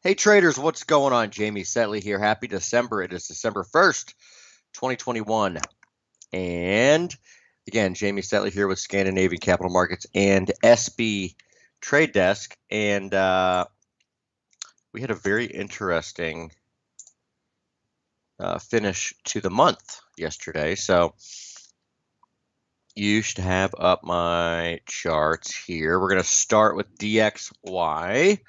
Hey traders, what's going on? Jamie Saettele here. Happy December. It is December 1st, 2021. And again, Jamie Saettele here with Scandinavian Capital Markets and SB Trade Desk. And we had a very interesting finish to the month yesterday. So you should have up my charts here. We're going to start with DXY.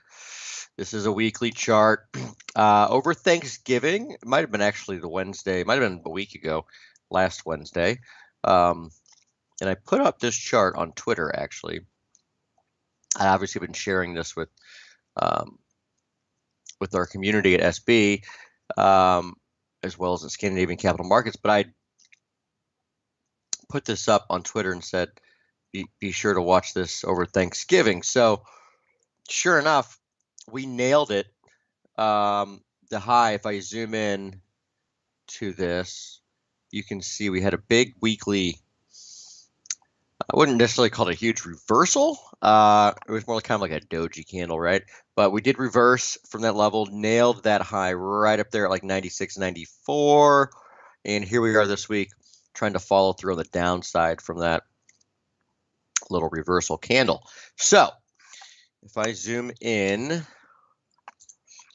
This is a weekly chart. Over Thanksgiving, it might have been actually the Wednesday, it might have been a week ago, last Wednesday. And I put up this chart on Twitter, actually. I obviously been sharing this with our community at SB, as well as at Scandinavian Capital Markets. But I put this up on Twitter and said, be sure to watch this over Thanksgiving. So sure enough, we nailed it. The high, if I zoom in to this, you can see we had a big weekly, I wouldn't necessarily call it a huge reversal. It was more like kind of like a doji candle, right? But we did reverse from that level, nailed that high right up there at like 96, 94. And here we are this week trying to follow through on the downside from that little reversal candle. So if I zoom in,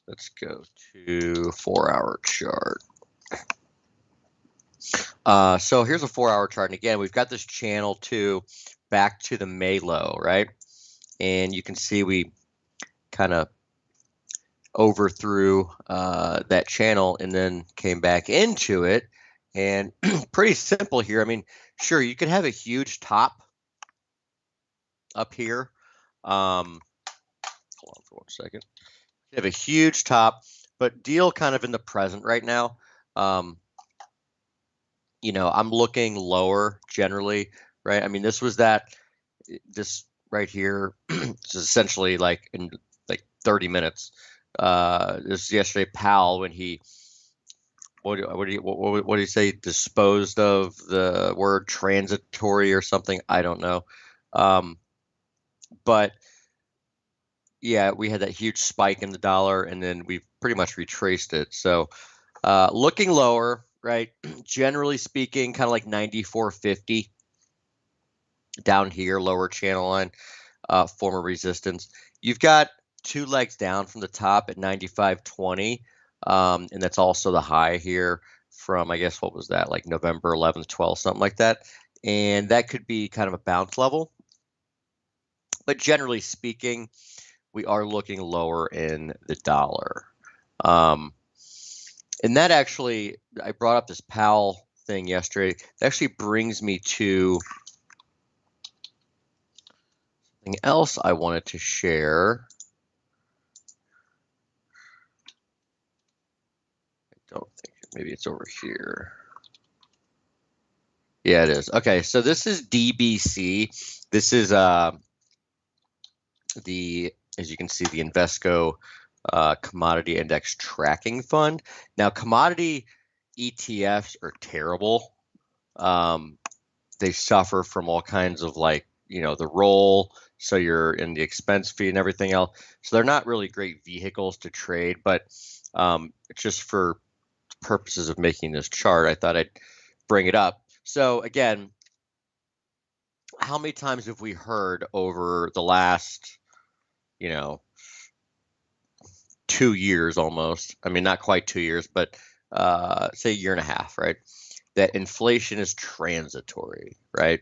let's go to 4-hour chart. So here's a 4-hour chart. And again, we've got this channel too back to the May low, right? And you can see we kind of overthrew that channel and then came back into it. And pretty simple here. I mean, sure, you could have a huge top up here. Hold on for 1 second. You have a huge top, but deal kind of in the present right now. You know, I'm looking lower generally, right? I mean, this right here is essentially like in like 30 minutes. This is yesterday, Powell, when he, what do you say, disposed of the word transitory or something? I don't know. But yeah, we had that huge spike in the dollar, and then we've pretty much retraced it. So looking lower, right? Generally speaking, kind of like 94.50 down here, lower channel line, former resistance. You've got two legs down from the top at 95.20, and that's also the high here from, I guess, what was that, like November 11th, 12th, something like that. And that could be kind of a bounce level. But generally speaking, we are looking lower in the dollar. And that actually, I brought up this Powell thing yesterday. That actually brings me to something else I wanted to share. I don't think, maybe it's over here. Yeah, it is. Okay, so this is DBC. This is as you can see, the Invesco Commodity Index Tracking Fund. Now, commodity ETFs are terrible. They suffer from all kinds of, like, you know, the roll, so you're in the expense fee and everything else. So they're not really great vehicles to trade, but just for purposes of making this chart, I thought I'd bring it up. So again, how many times have we heard over the last, you know, 2 years almost, I mean, not quite 2 years, but say a year and a half, right? That inflation is transitory, right?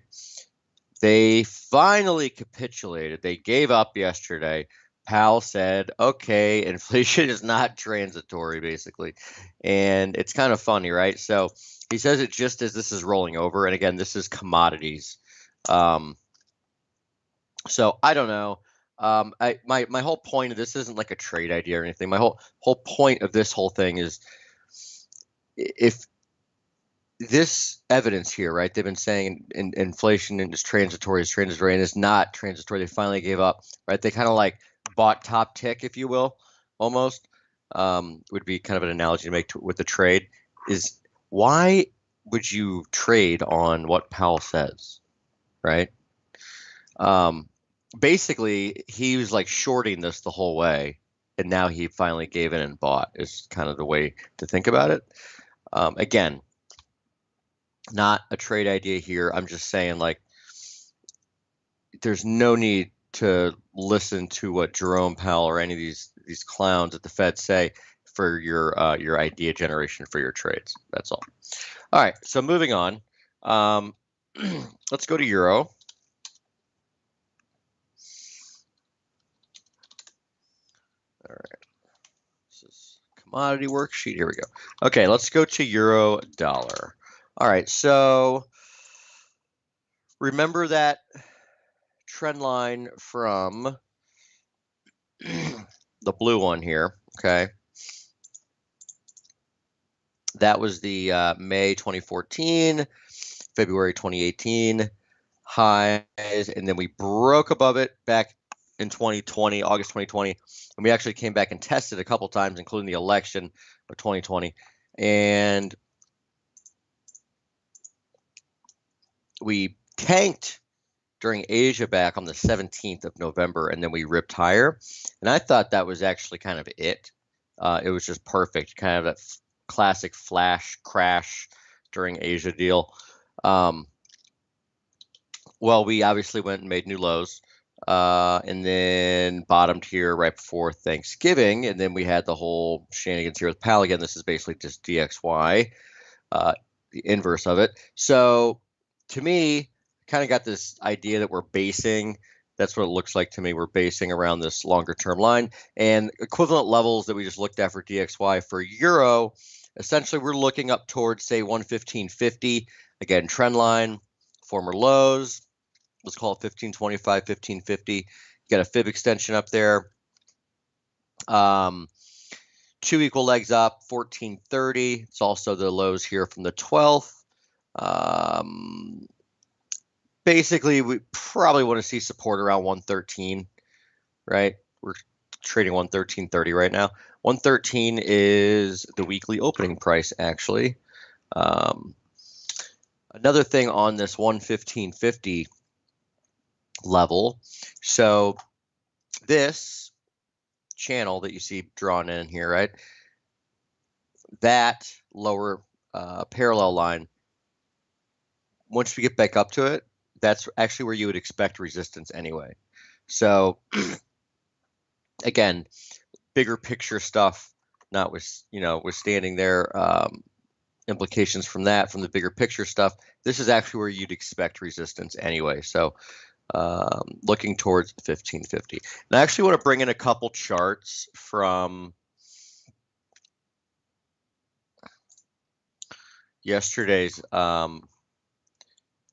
They finally capitulated. They gave up yesterday. Powell said, okay, inflation is not transitory, basically. And it's kind of funny, right? So he says it just as this is rolling over. And again, this is commodities. So I don't know. My whole point of this isn't like a trade idea or anything. My whole point of this whole thing is, if this evidence here, right? They've been saying inflation is transitory, and it's not transitory. They finally gave up, right? They kind of like bought top tick, if you will, almost. Would be kind of an analogy to make with the trade. Is why would you trade on what Powell says, right? Basically, he was like shorting this the whole way, and now he finally gave in and bought is kind of the way to think about it. Again, not a trade idea here. I'm just saying, like, there's no need to listen to what Jerome Powell or any of these clowns at the Fed say for your idea generation for your trades. That's all. All right, so moving on. Let's go to Euro. All right, this is commodity worksheet. Here we go. Okay, let's go to Euro dollar. All right, so remember that trend line from the blue one here, okay? That was the May 2014, February 2018 highs, and then we broke above it back in 2020, August 2020, and we actually came back and tested a couple times, including the election of 2020, and we tanked during Asia back on the 17th of November, and then we ripped higher, and I thought that was actually kind of it. It was just perfect, kind of that classic flash crash during Asia deal. Well, we obviously went and made new lows, and then bottomed here right before Thanksgiving, and then we had the whole shenanigans here with Powell again. This is basically just DXY, the inverse of it. So to me, kind of got this idea that we're basing. That's what it looks like to me. We're basing around this longer term line, and equivalent levels that we just looked at for DXY for Euro. Essentially, we're looking up towards, say, 115.50. Again, trend line, former lows. Let's call it 1525, 1550. You got a fib extension up there. 2 equal legs up, 1430. It's also the lows here from the 12th. Basically, we probably want to see support around 113, right? We're trading 113.30 right now. 113 is the weekly opening price, actually. Another thing on this 115.50 level. So this channel that you see drawn in here, right? That lower parallel line, once we get back up to it, that's actually where you would expect resistance anyway. So again, bigger picture stuff, withstanding their implications from that, from the bigger picture stuff, this is actually where you'd expect resistance anyway. So looking towards 1550. And I actually want to bring in a couple charts from yesterday's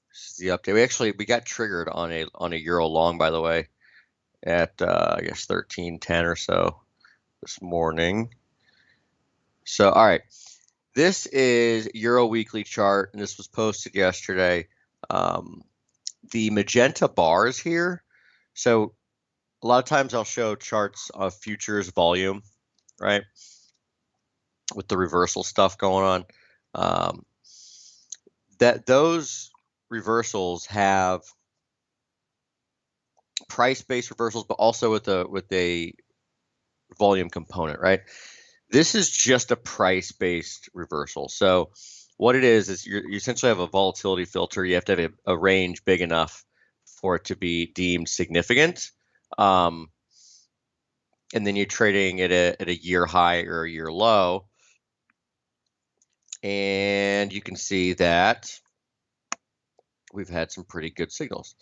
this is the update. We got triggered on a euro long, by the way, at I guess 1310 or so this morning. So all right, this is Euro weekly chart, and this was posted yesterday. The magenta bars here. So a lot of times I'll show charts of futures volume, right, with the reversal stuff going on. That those reversals have price-based reversals, but also with a volume component, right? This is just a price-based reversal. So what it is you essentially have a volatility filter. You have to have a range big enough for it to be deemed significant, and then you're trading at a year high or a year low, and you can see that we've had some pretty good signals.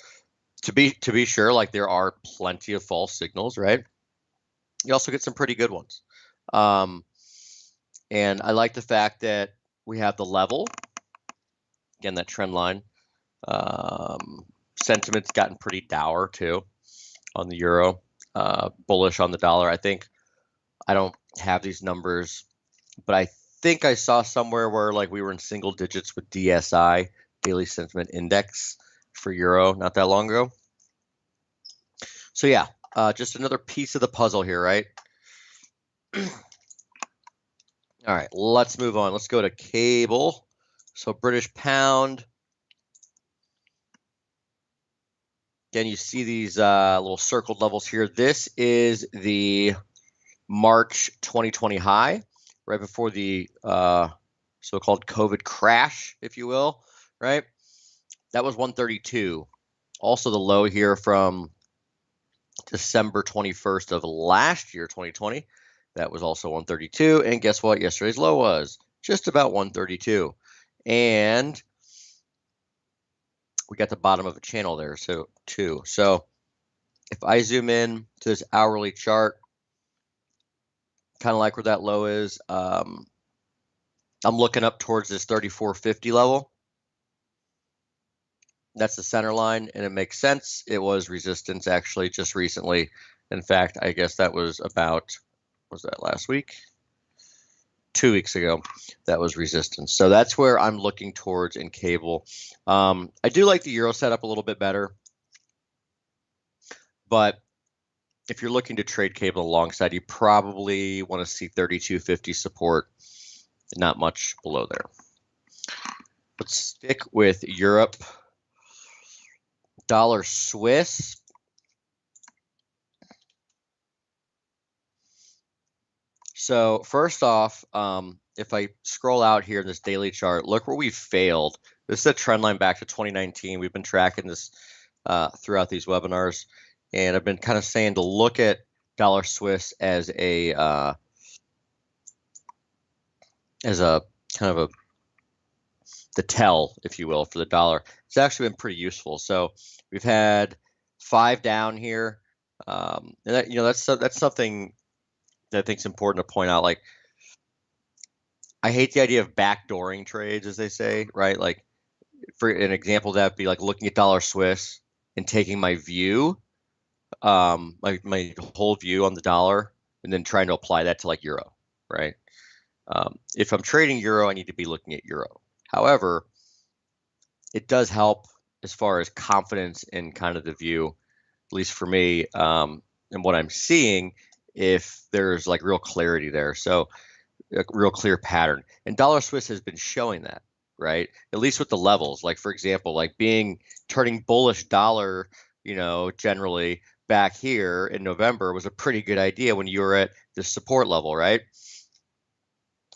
To be sure, like, there are plenty of false signals, right? You also get some pretty good ones. And I like the fact that we have the level, again, that trend line. Sentiment's gotten pretty dour too on the euro, bullish on the dollar. I don't have these numbers, but I think I saw somewhere where, like, we were in single digits with DSI, Daily Sentiment Index, for euro not that long ago. So yeah, just another piece of the puzzle here, right? All right, let's move on. Let's go to cable. So British pound. Again, you see these little circled levels here. This is the March 2020 high, right before the so-called COVID crash, if you will, right? That was 132. Also the low here from December 21st of last year, 2020, that was also 132. And guess what? Yesterday's low was just about 132. And we got the bottom of a channel there, so too. So if I zoom in to this hourly chart, kind of like where that low is, I'm looking up towards this 34.50 level. That's the center line, and it makes sense. It was resistance actually just recently. In fact, I guess that was about, was that last week? 2 weeks ago, that was resistance. So that's where I'm looking towards in cable. I do like the euro setup a little bit better, but if you're looking to trade cable alongside, you probably want to see 32.50 support, not much below there. Let's stick with Europe. Dollar Swiss. So first off, if I scroll out here in this daily chart, look where we failed. This is a trend line back to 2019. We've been tracking this throughout these webinars, and I've been kind of saying to look at dollar Swiss as a kind of the tell, if you will, for the dollar. It's actually been pretty useful. So we've had 5 down here, and that, that's something that I think is important to point out. Like, I hate the idea of backdooring trades, as they say, right? Like, for an example, that'd be like looking at dollar Swiss and taking my view, my whole view on the dollar, and then trying to apply that to like euro, right? If I'm trading euro, I need to be looking at euro. However, it does help as far as confidence in kind of the view, at least for me, and what I'm seeing, if there's like real clarity there. So a real clear pattern. And dollar Swiss has been showing that, right? At least with the levels. Like, for example, like turning bullish dollar, generally back here in November was a pretty good idea when you were at the support level, right?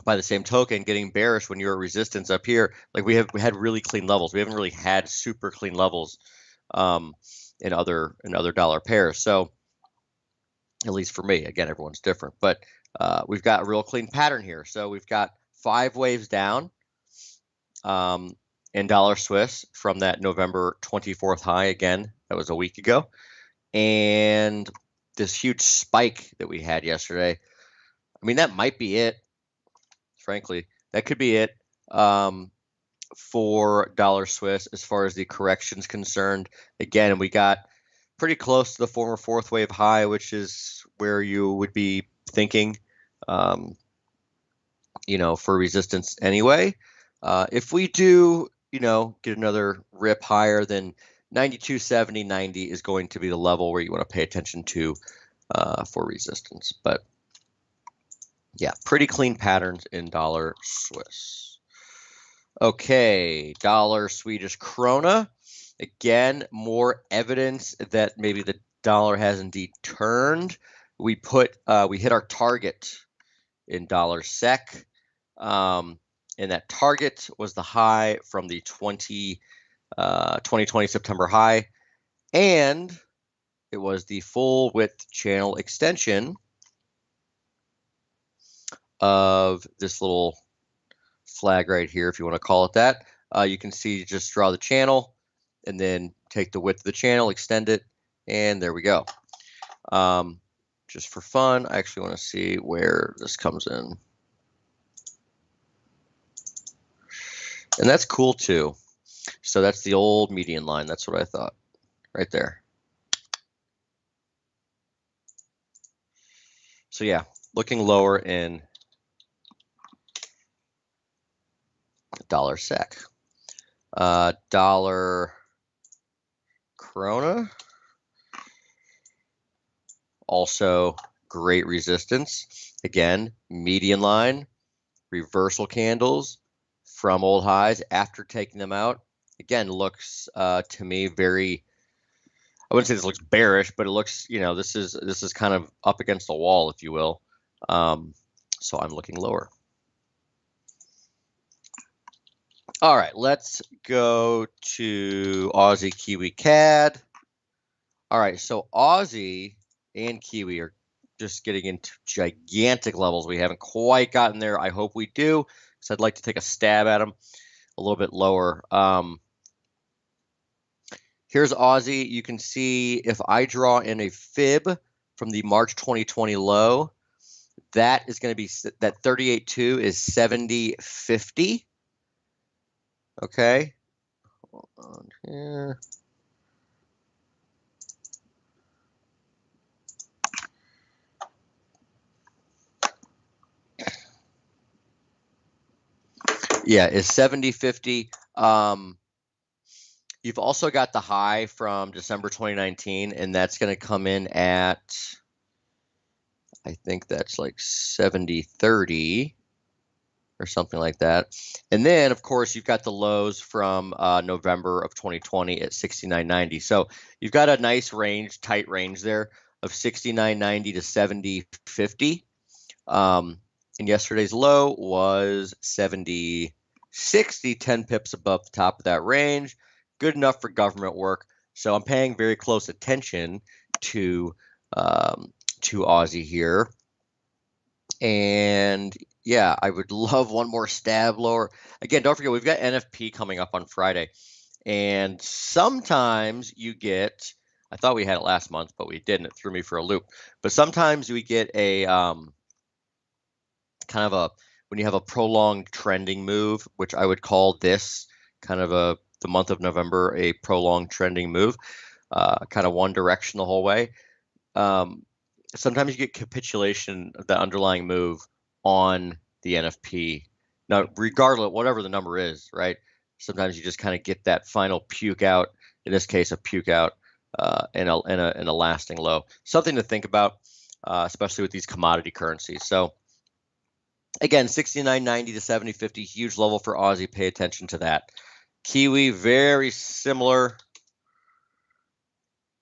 By the same token, getting bearish when you're at resistance up here, like we had really clean levels. We haven't really had super clean levels in other dollar pairs. So at least for me, again, everyone's different, but we've got a real clean pattern here. So we've got 5 waves down in dollar Swiss from that November 24th high. Again, that was a week ago, and this huge spike that we had yesterday. I mean, that might be it. Frankly, that could be it for dollar Swiss as far as the correction's concerned. Again, we got pretty close to the former 4th wave high, which is where you would be thinking, for resistance anyway. If we do, get another rip higher, then 92.70, 90 is going to be the level where you want to pay attention to for resistance. But yeah, pretty clean patterns in dollar Swiss. Okay, dollar Swedish krona. Again, more evidence that maybe the dollar has indeed turned. We hit our target in dollar SEK, and that target was the high from the 2020 September high, and it was the full width channel extension of this little flag right here, if you want to call it that. You can see, just draw the channel and then take the width of the channel, extend it, and there we go. Just for fun, I actually want to see where this comes in. And that's cool too. So that's the old median line. That's what I thought right there. So yeah, looking lower in dollar SEK. Dollar Krona, also great resistance. Again, median line, reversal candles from old highs after taking them out. Again, looks to me very, I wouldn't say this looks bearish, but it looks, this is kind of up against the wall, if you will. So I'm looking lower. All right, let's go to Aussie, Kiwi, CAD. All right, so Aussie and Kiwi are just getting into gigantic levels. We haven't quite gotten there. I hope we do, because I'd like to take a stab at them a little bit lower. Here's Aussie. You can see if I draw in a fib from the March 2020 low, that is going to be, that 38.2 is 70.50. Okay. Hold on here. Yeah, is 70.50. You've also got the high from December 2019, and that's going to come in at, I think that's like 70.30 or something like that. And then, of course, you've got the lows from November of 2020 at 69.90. So you've got a nice range, tight range there of 69.90 to 70.50. And yesterday's low was 70.60, 10 pips above the top of that range. Good enough for government work. So I'm paying very close attention to Aussie here. And yeah, I would love one more stab lower. Again, don't forget, we've got NFP coming up on Friday. And sometimes you get, I thought we had it last month, but we didn't. It threw me for a loop. But sometimes we get a kind of a, when you have a prolonged trending move, which I would call this kind of the month of November, a prolonged trending move, kind of one direction the whole way. Sometimes you get capitulation of the underlying move on the NFP. Now, regardless, whatever the number is, right? Sometimes you just kind of get that final puke out. In this case, a puke out in a lasting low. Something to think about, especially with these commodity currencies. So again, 69.90 to 70.50, huge level for Aussie. Pay attention to that. Kiwi, very similar.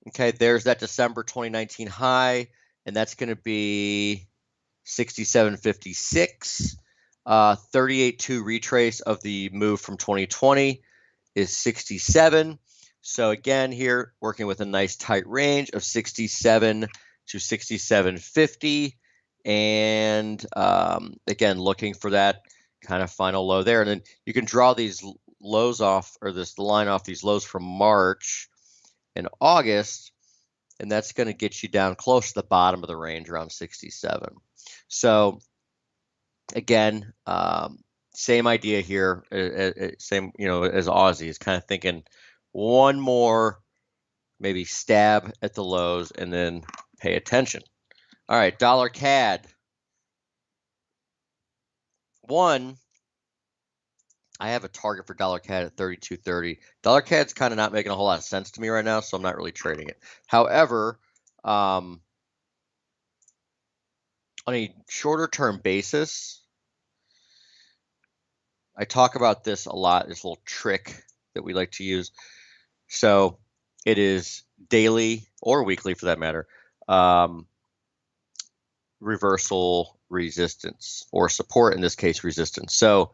Okay, there's that December 2019 high, and that's going to be 67.56. 38.2 retrace of the move from 2020 is 67. So again, here working with a nice tight range of 67 to 67.50, and again looking for that kind of final low there. And then you can draw these lows off, or this line off these lows from March and August, and that's going to get you down close to the bottom of the range around 67. So again, same idea here, same, as Aussie is kind of thinking one more maybe stab at the lows and then pay attention. All right, dollar CAD. One, I have a target for dollar CAD at 32.30. Dollar CAD's kind of not making a whole lot of sense to me right now, so I'm not really trading it. However, on a shorter term basis, I talk about this a lot, this little trick that we like to use. So it is daily or weekly for that matter, reversal resistance, or support, in this case resistance. So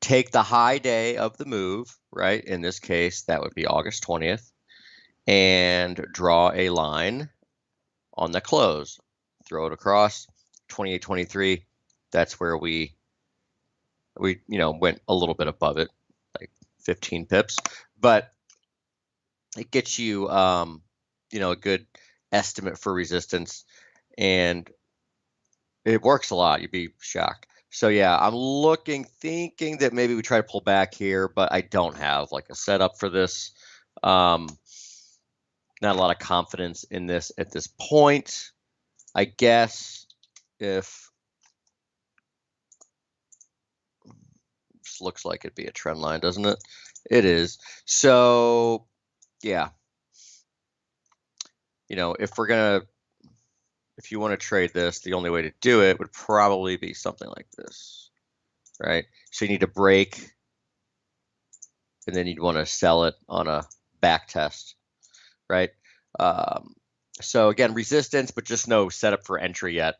take the high day of the move, right? In this case, that would be August 20th, and draw a line on the close. Throw it across 28.23. That's where we went a little bit above it, like 15 pips, but it gets you a good estimate for resistance, and it works a lot. You'd be shocked. So yeah, I'm thinking that maybe we try to pull back here, but I don't have like a setup for this. Not a lot of confidence in this at this point. I guess if this looks like it'd be a trend line, doesn't it? It is. So yeah, if you want to trade this, the only way to do it would probably be something like this, right? So you need to break, and then you'd want to sell it on a back test, right? So again, resistance, but just no setup for entry yet.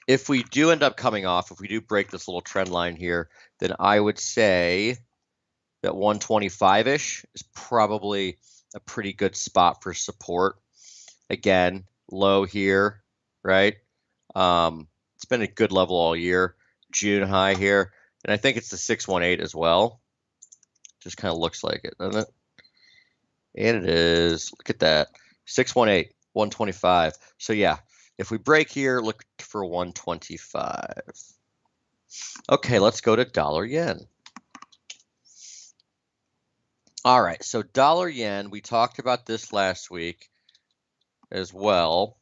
if we do end up coming off, if we do break this little trend line here, then I would say that 125-ish is probably a pretty good spot for support. Again, low here, right? It's been a good level all year. June high here, and I think it's the 618 as well. Just kind of looks like it, doesn't it? And it is. Look at that. 618, 125. So yeah, if we break here, look for 125. Okay, let's go to dollar yen. All right, so dollar yen, we talked about this last week as well,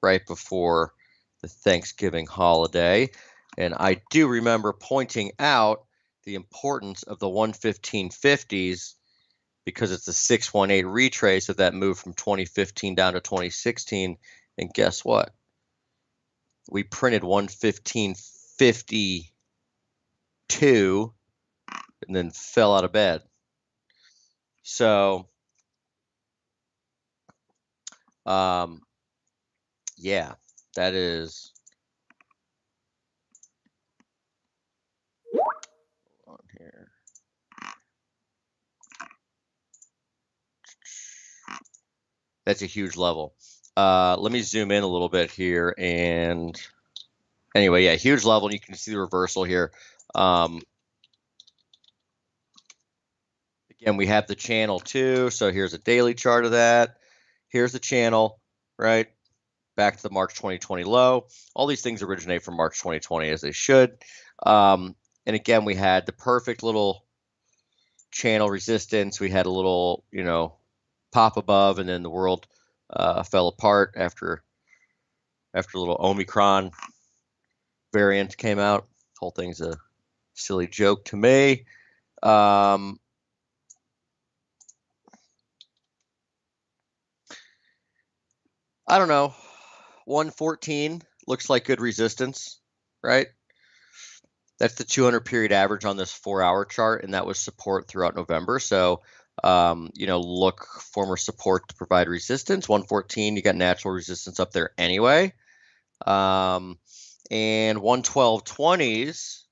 right before the Thanksgiving holiday. And I do remember pointing out the importance of the 115.50s because it's a 618 retrace of that move from 2015 down to 2016. And guess what? We printed 115.52 and then fell out of bed. So, yeah, that is. On here. That's a huge level. Let me zoom in a little bit here. And anyway, yeah, huge level. And you can see the reversal here. Again, we have the channel too. So here's a daily chart of that. Here's the channel, right? Back to the March 2020 low. All these things originate from March 2020 as they should. And again, we had the perfect little channel resistance. We had a little, pop above, and then the world fell apart after a little Omicron variant came out. The whole thing's a silly joke to me. I don't know. 114 looks like good resistance, right? That's the 200 period average on this 4-hour chart, and that was support throughout November. So, look for more support to provide resistance. 114, you got natural resistance up there anyway. And 112.20s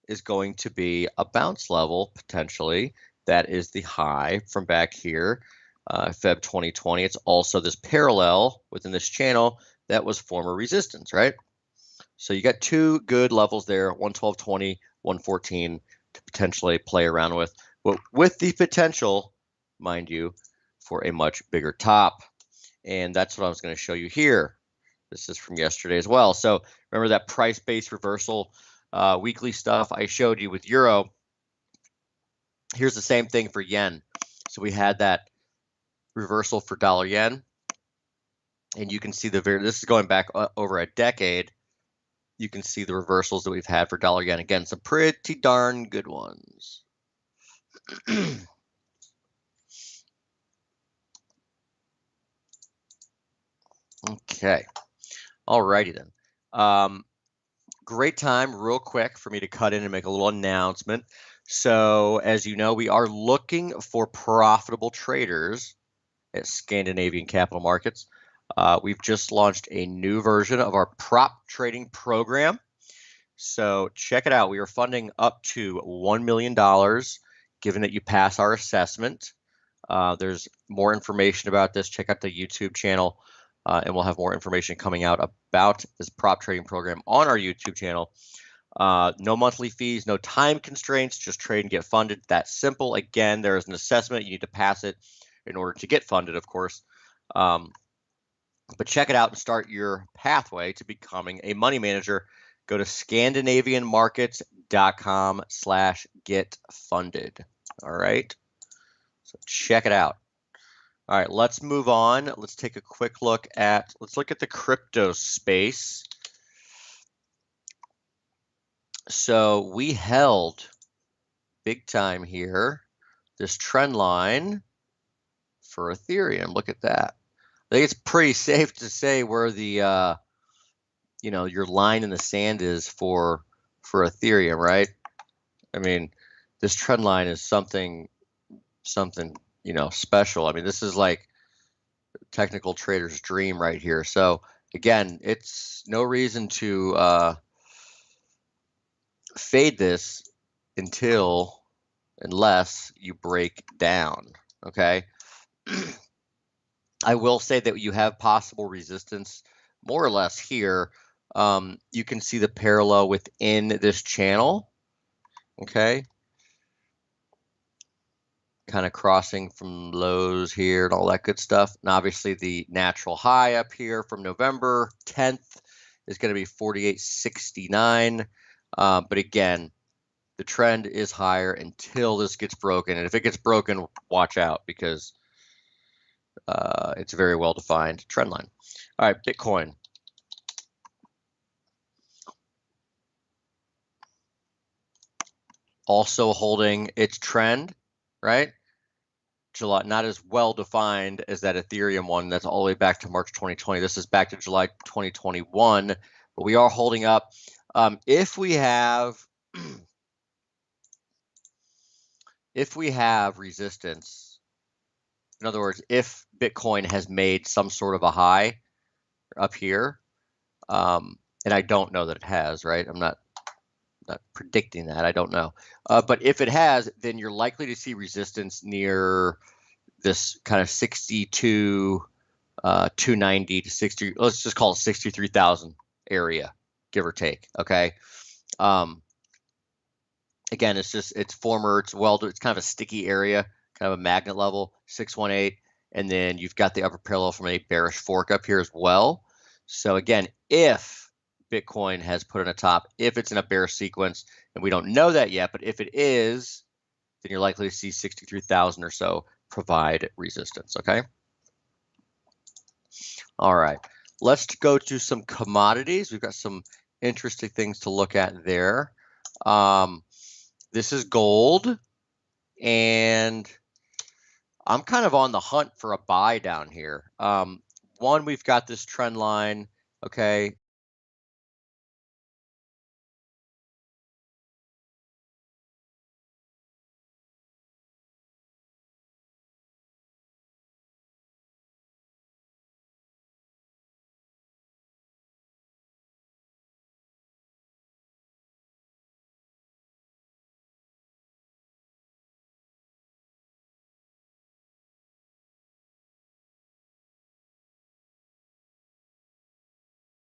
is going to be a bounce level potentially. That is the high from back here. Feb 2020. It's also this parallel within this channel that was former resistance, right? So you got two good levels there, 112.20, 114 to potentially play around with the potential, mind you, for a much bigger top. And that's what I was going to show you here. This is from yesterday as well. So remember that price-based reversal weekly stuff I showed you with Euro. Here's the same thing for yen. So we had that reversal for dollar yen, and you can see this is going back over a decade. You can see the reversals that we've had for dollar yen. Again, some pretty darn good ones. Okay, alrighty then. Great time, real quick, for me to cut in and make a little announcement. So, as you know, we are looking for profitable traders at Scandinavian Capital Markets. We've just launched a new version of our prop trading program. So check it out. We are funding up to $1 million, given that you pass our assessment. There's more information about this. Check out the YouTube channel, and we'll have more information coming out about this prop trading program on our YouTube channel. No monthly fees, no time constraints, just trade and get funded. That's simple. Again, there is an assessment. You need to pass it in order to get funded, of course. But check it out and start your pathway to becoming a money manager. Go to scandinavianmarkets.com/getfunded. All right. So check it out. All right, let's move on. Let's take a quick look at, the crypto space. So we held big time here, this trend line for Ethereum. Look at that. I think it's pretty safe to say where the your line in the sand is for Ethereum, right? I mean, this trend line is something special. I mean, this is like technical trader's dream right here. So again, it's no reason to fade this unless you break down, okay? I will say that you have possible resistance more or less here. You can see the parallel within this channel, okay? Kind of crossing from lows here and all that good stuff. And obviously the natural high up here from November 10th is going to be 48.69. But again, the trend is higher until this gets broken. And if it gets broken, watch out because it's a very well-defined trend line. All right, Bitcoin. Also holding its trend, right? July, not as well defined as that Ethereum one. That's all the way back to March 2020. This is back to July 2021, but we are holding up. If we have resistance, in other words, if Bitcoin has made some sort of a high up here, and I don't know that it has, right? I'm not predicting that. I don't know. But if it has, then you're likely to see resistance near this kind of 62, 290 to 60. Let's just call it 63,000 area, give or take. Okay. Again, it's kind of a sticky area, kind of a magnet level, 618. And then you've got the upper parallel from a bearish fork up here as well. So again, if Bitcoin has put in a top, if it's in a bear sequence, and we don't know that yet, but if it is, then you're likely to see 63,000 or so provide resistance, okay? All right, let's go to some commodities. We've got some interesting things to look at there. This is gold, and I'm kind of on the hunt for a buy down here. One, we've got this trend line, okay,